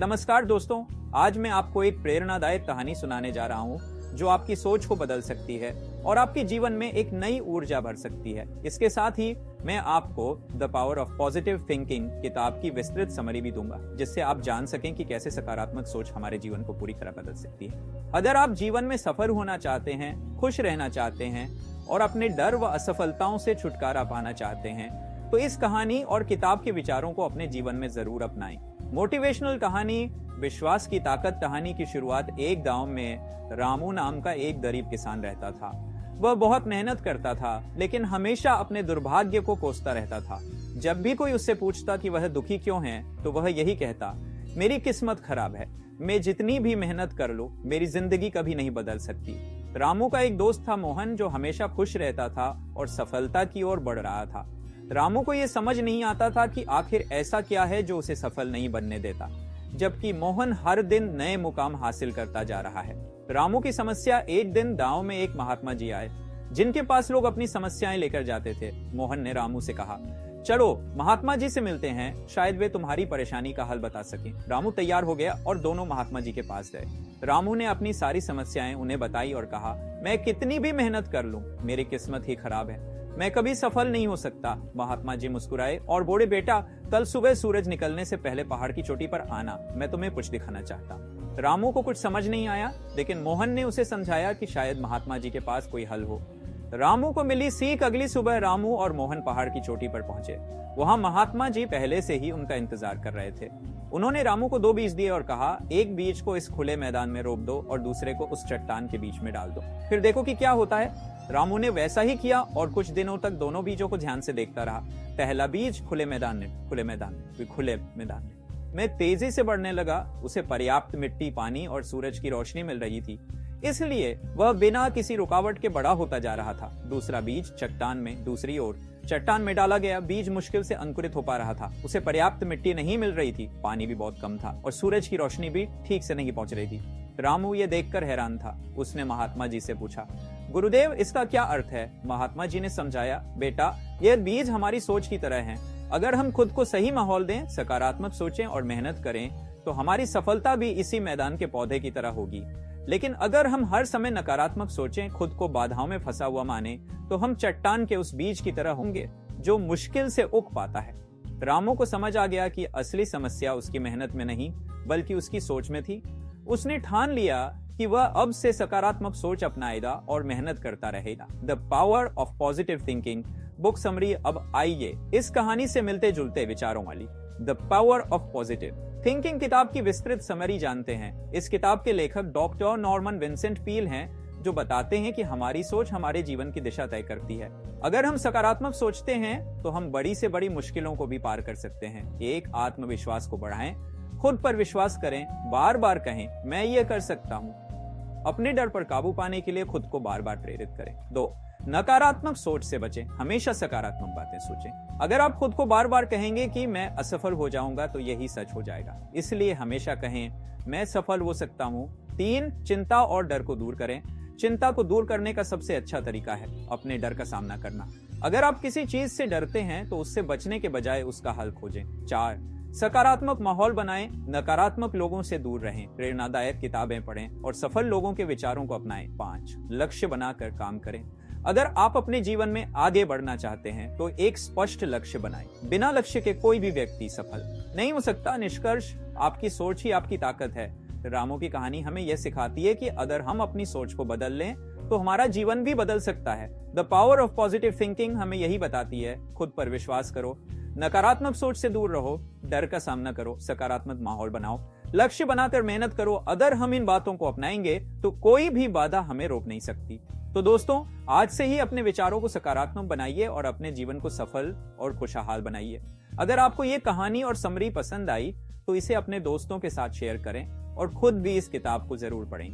नमस्कार दोस्तों, आज मैं आपको एक प्रेरणादायक कहानी सुनाने जा रहा हूँ जो आपकी सोच को बदल सकती है और आपके जीवन में एक नई ऊर्जा भर सकती है। इसके साथ ही मैं आपको the power of positive thinking किताब की विस्तृत समरी भी दूंगा, जिससे आप जान सकें कि कैसे सकारात्मक सोच हमारे जीवन को पूरी तरह बदल सकती है। अगर आप जीवन में सफल होना चाहते हैं, खुश रहना चाहते हैं और अपने डर व असफलताओं से छुटकारा पाना चाहते हैं, तो इस कहानी और किताब के विचारों को अपने जीवन में जरूर अपनाएं। मोटिवेशनल कहानी विश्वास की ताकत कहानी की शुरुआत एक गांव में रामू नाम का एक गरीब किसान रहता था। वह बहुत मेहनत करता था, लेकिन हमेशा अपने दुर्भाग्य को कोसता रहता था। जब भी कोई उससे पूछता कि वह दुखी क्यों है, तो वह यही कहता, मेरी किस्मत खराब है, मैं जितनी भी मेहनत कर लूं, मेरी जिंदगी कभी नहीं बदल सकती। रामू का एक दोस्त था मोहन, जो हमेशा खुश रहता था और सफलता की ओर बढ़ रहा था। रामू को यह समझ नहीं आता था कि आखिर ऐसा क्या है जो उसे सफल नहीं बनने देता, जबकि मोहन हर दिन नए मुकाम हासिल करता जा रहा है। रामू की समस्या, एक दिन गांव में एक महात्मा जी आए, जिनके पास लोग अपनी समस्याएं लेकर जाते थे। मोहन ने रामू से कहा, चलो महात्मा जी से मिलते हैं, शायद वे तुम्हारी परेशानी का हल बता सकें। रामू तैयार हो गया और दोनों महात्मा जी के पास गए। रामू ने अपनी सारी समस्याएं उन्हें बताई और कहा, मैं कितनी भी मेहनत कर लूं, मेरी किस्मत ही खराब है, मैं कभी सफल नहीं हो सकता। महात्मा जी मुस्कुराए और बोले, बेटा, कल सुबह सूरज निकलने से पहले पहाड़ की चोटी पर आना, मैं तुम्हें कुछ दिखाना चाहता। रामू को कुछ समझ नहीं आया, लेकिन मोहन ने उसे समझाया कि शायद महात्मा जी के पास कोई हल हो। रामू को मिली सीख। अगली सुबह रामू और मोहन पहाड़ की चोटी पर पहुंचे। वहां महात्मा जी पहले से ही उनका इंतजार कर रहे थे। उन्होंने रामू को 2 बीज दिए और कहा, एक बीज को इस खुले मैदान में रोप दो और दूसरे को उस चट्टान के बीच में डाल दो, फिर देखो कि क्या होता है। रामू ने वैसा ही किया और कुछ दिनों तक दोनों बीजों को ध्यान से देखता रहा। पहला बीज खुले मैदान में तेजी से बढ़ने लगा। उसे पर्याप्त मिट्टी, पानी और सूरज की रोशनी मिल रही थी, इसलिए वह बिना किसी रुकावट के बड़ा होता जा रहा था। दूसरा बीज चट्टान में दूसरी ओर चट्टान में डाला गया। बीज मुश्किल से अंकुरित हो पा रहा था। उसे पर्याप्त मिट्टी नहीं मिल रही थी, पानी भी बहुत कम था और सूरज की रोशनी भी ठीक से नहीं पहुंच रही थी। रामू ये देखकर हैरान था। उसने महात्मा जी से पूछा, गुरुदेव, इसका क्या अर्थ है? महात्मा जी ने समझाया, बेटा, यह बीज हमारी सोच की तरह है। अगर हम खुद को सही माहौल दें, सकारात्मक सोचें और मेहनत करें, तो हमारी सफलता भी इसी मैदान के पौधे की तरह होगी। लेकिन अगर हम हर समय नकारात्मक सोचें, खुद को बाधाओं में फंसा हुआ माने, तो हम चट्टान के उस बीज की तरह होंगे जो मुश्किल से उग पाता है। रामू को समझ आ गया कि असली समस्या उसकी मेहनत में नहीं, बल्कि उसकी सोच में थी। उसने ठान लिया कि वह अब से सकारात्मक सोच अपनाएगा और मेहनत करता रहेगा। The power of positive thinking book summary. अब आइए इस कहानी से मिलते जुलते विचारों वाली the power of positive thinking किताब की विस्तृत समरी जानते हैं। इस किताब के लेखक डॉक्टर नॉर्मन विंसेंट पील हैं, जो बताते हैं कि हमारी सोच हमारे जीवन की दिशा तय करती है। अगर हम सकारात्मक सोचते हैं तो हम बड़ी से बड़ी मुश्किलों को भी पार कर सकते हैं। एक, आत्मविश्वास को बढ़ाएं, खुद पर विश्वास करें, बार बार कहें, मैं ये कर सकता हूं। अपने डर पर काबू पाने के लिए खुद को बार बार प्रेरित करें। 2, नकारात्मक सोच से बचें, हमेशा सकारात्मक बातें सोचें। अगर आप खुद को बार बार कहेंगे कि मैं असफल हो जाऊंगा, तो यही सच हो जाएगा, इसलिए हमेशा कहें, मैं सफल हो सकता हूं। 3, चिंता और डर को दूर करें। चिंता को दूर करने का सबसे अच्छा तरीका है अपने डर का सामना करना। अगर आप किसी चीज से डरते हैं, तो उससे बचने के बजाय उसका हल खोजें। 4, सकारात्मक माहौल बनाएं, नकारात्मक लोगों से दूर रहें, प्रेरणादायक किताबें पढ़ें और सफल लोगों के विचारों को अपनाएं। 5, लक्ष्य बनाकर काम करें। अगर आप अपने जीवन में आगे बढ़ना चाहते हैं, तो एक स्पष्ट लक्ष्य बनाएं। बिना लक्ष्य के कोई भी व्यक्ति सफल नहीं हो सकता। निष्कर्ष, आपकी सोच ही आपकी ताकत है। रामू की कहानी हमें यह सिखाती है कि अगर हम अपनी सोच को बदल लें, तो हमारा जीवन भी बदल सकता है। The power of positive thinking हमें यही बताती है, खुद पर विश्वास करो, नकारात्मक सोच से दूर रहो, डर का सामना करो, सकारात्मक माहौल बनाओ, लक्ष्य बनाकर मेहनत करो। अगर हम इन बातों को अपनाएंगे, तो कोई भी बाधा हमें रोक नहीं सकती। तो दोस्तों, आज से ही अपने विचारों को सकारात्मक बनाइए और अपने जीवन को सफल और खुशहाल बनाइए। अगर आपको ये कहानी और समरी पसंद आई, तो इसे अपने दोस्तों के साथ शेयर करें और खुद भी इस किताब को जरूर पढ़ें।